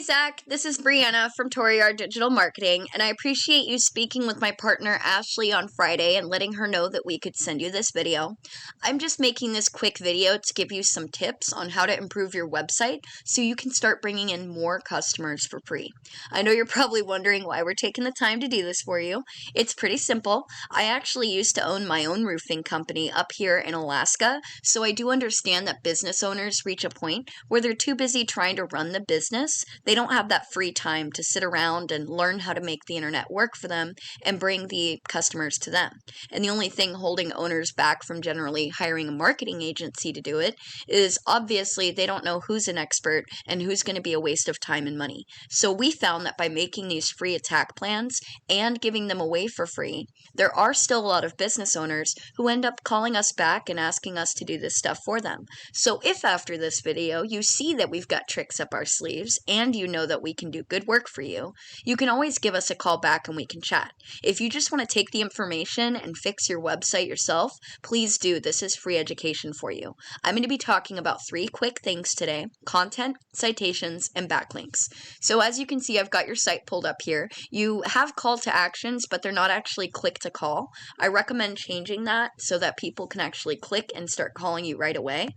Zach, this is Brianna from Toriar Digital Marketing, and I appreciate you speaking with my partner Ashley on Friday and letting her know that we could send you this video. I'm just making this quick video to give you some tips on how to improve your website so you can start bringing in more customers for free. I know you're probably wondering why we're taking the time to do this for you. It's pretty simple. I actually used to own my own roofing company up here in Alaska, so I do understand that business owners reach a point where they're too busy trying to run the business. They don't have that free time to sit around and learn how to make the internet work for them and bring the customers to them. And the only thing holding owners back from generally hiring a marketing agency to do it is obviously they don't know who's an expert and who's going to be a waste of time and money. So we found that by making these free attack plans and giving them away for free, there are still a lot of business owners who end up calling us back and asking us to do this stuff for them. So if after this video you see that we've got tricks up our sleeves and you know that we can do good work for you, you can always give us a call back and we can chat. If you just want to take the information and fix your website yourself, please do. This is free education for you. I'm going to be talking about 3 quick things today: content, citations, and backlinks. So as you can see, I've got your site pulled up here. You have call to actions, but they're not actually click to call. I recommend changing that so that people can actually click and start calling you right away.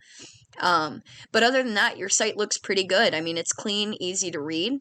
But other than that, your site looks pretty good. I mean, it's clean, easy to read.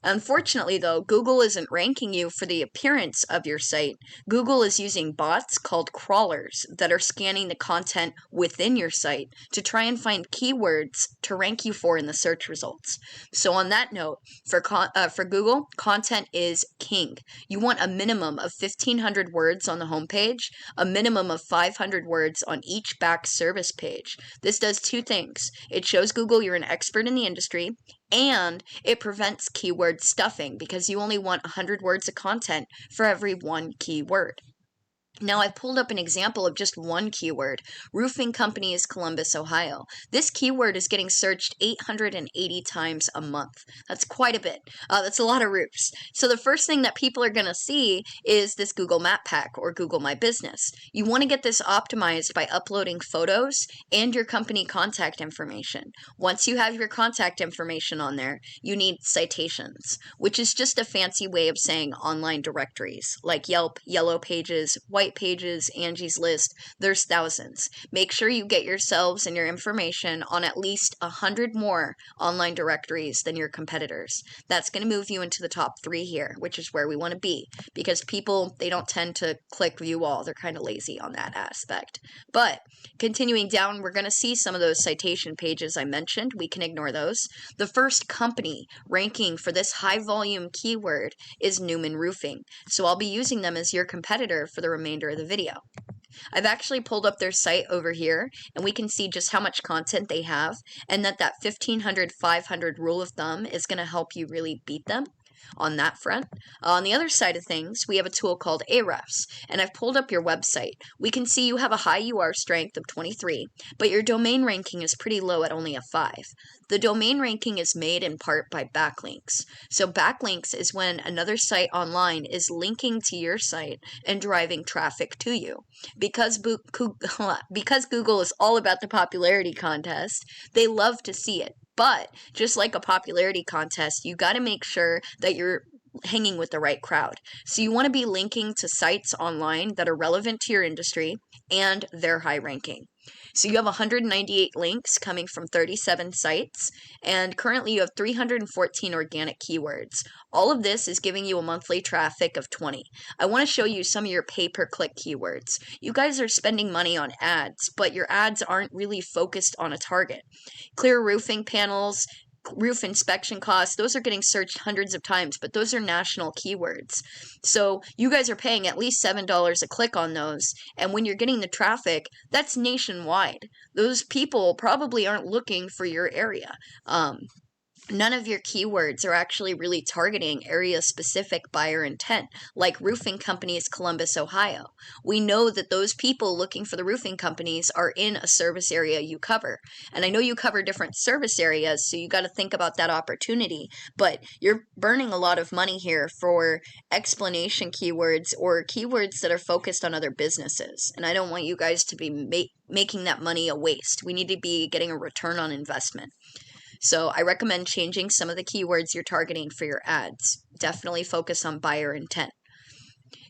Unfortunately, though, Google isn't ranking you for the appearance of your site. Google is using bots called crawlers that are scanning the content within your site to try and find keywords to rank you for in the search results. So on that note, for Google, content is king. You want a minimum of 1,500 words on the homepage, a minimum of 500 words on each back service page. This does 2 things. It shows Google you're an expert in the industry, and it prevents keyword stuffing because you only want 100 words of content for every 1 keyword. Now, I've pulled up an example of just one keyword. Roofing company is Columbus, Ohio. This keyword is getting searched 880 times a month. That's quite a bit. That's a lot of roofs. So the first thing that people are going to see is this Google Map Pack or Google My Business. You want to get this optimized by uploading photos and your company contact information. Once you have your contact information on there, you need citations, which is just a fancy way of saying online directories like Yelp, Yellow Pages, White Pages, Angie's List. There's thousands. Make sure you get yourselves and your information on at least 100 more online directories than your competitors. That's going to move you into the top 3 here, which is where we want to be, because people, they don't tend to click view all. They're kind of lazy on that aspect. But continuing down, we're going to see some of those citation pages I mentioned. We can ignore those. The first company ranking for this high volume keyword is Newman Roofing. So I'll be using them as your competitor for the remainder of the video. I've actually pulled up their site over here, and we can see just how much content they have, and that 1,500-500 rule of thumb is going to help you really beat them on that front. On the other side of things, we have a tool called Ahrefs, and I've pulled up your website. We can see you have a high UR strength of 23, but your domain ranking is pretty low at only a 5. The domain ranking is made in part by backlinks. So backlinks is when another site online is linking to your site and driving traffic to you. Because Google is all about the popularity contest, they love to see it. But just like a popularity contest, you got to make sure that you're hanging with the right crowd. So you want to be linking to sites online that are relevant to your industry and they're high ranking. So you have 198 links coming from 37 sites, and currently you have 314 organic keywords. All of this is giving you a monthly traffic of 20. I want to show you some of your pay-per-click keywords. You guys are spending money on ads, but your ads aren't really focused on a target. Clear roofing panels, roof inspection costs, those are getting searched hundreds of times, but those are national keywords. So you guys are paying at least $7 a click on those, and when you're getting the traffic, that's nationwide. Those people probably aren't looking for your area. None of your keywords are actually really targeting area-specific buyer intent, like roofing companies Columbus, Ohio. We know that those people looking for the roofing companies are in a service area you cover. And I know you cover different service areas, so you got to think about that opportunity. But you're burning a lot of money here for explanation keywords or keywords that are focused on other businesses. And I don't want you guys to be making that money a waste. We need to be getting a return on investment. So I recommend changing some of the keywords you're targeting for your ads. Definitely focus on buyer intent.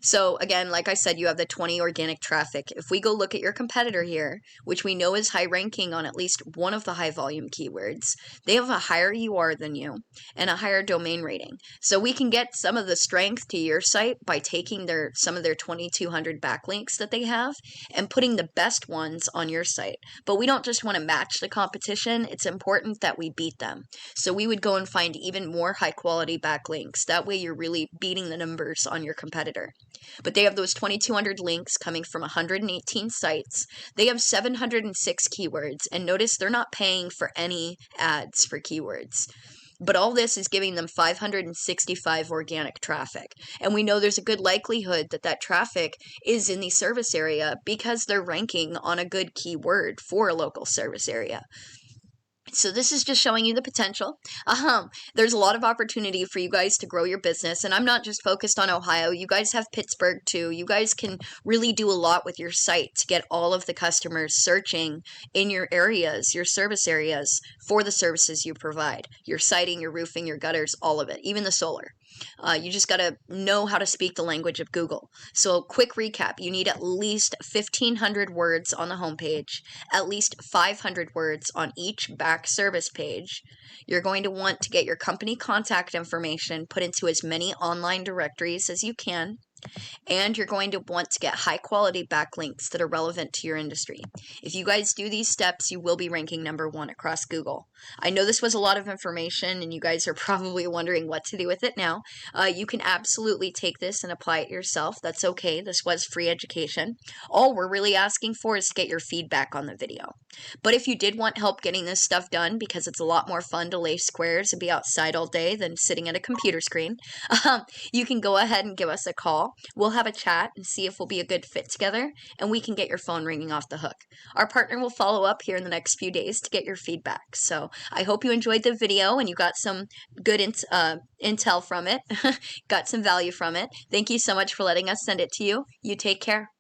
So again, like I said, you have the 20 organic traffic. If we go look at your competitor here, which we know is high ranking on at least one of the high volume keywords, they have a higher UR than you and a higher domain rating. So we can get some of the strength to your site by taking some of their 2,200 backlinks that they have and putting the best ones on your site. But we don't just want to match the competition. It's important that we beat them. So we would go and find even more high quality backlinks. That way you're really beating the numbers on your competitor. But they have those 2,200 links coming from 118 sites. They have 706 keywords, and notice they're not paying for any ads for keywords. But all this is giving them 565 organic traffic. And we know there's a good likelihood that that traffic is in the service area because they're ranking on a good keyword for a local service area. So this is just showing you the potential. There's a lot of opportunity for you guys to grow your business. And I'm not just focused on Ohio. You guys have Pittsburgh too. You guys can really do a lot with your site to get all of the customers searching in your areas, your service areas, for the services you provide. Your siding, your roofing, your gutters, all of it, even the solar. You just got to know how to speak the language of Google. So quick recap, you need at least 1,500 words on the homepage, at least 500 words on each back service page. You're going to want to get your company contact information put into as many online directories as you can. And you're going to want to get high quality backlinks that are relevant to your industry. If you guys do these steps, you will be ranking #1 across Google. I know this was a lot of information and you guys are probably wondering what to do with it now. You can absolutely take this and apply it yourself. That's okay. This was free education. All we're really asking for is to get your feedback on the video. But if you did want help getting this stuff done, because it's a lot more fun to lay squares and be outside all day than sitting at a computer screen, you can go ahead and give us a call. We'll have a chat and see if we'll be a good fit together, and we can get your phone ringing off the hook. Our partner will follow up here in the next few days to get your feedback. So I hope you enjoyed the video and you got some good intel from it, got some value from it. Thank you so much for letting us send it to you. You take care.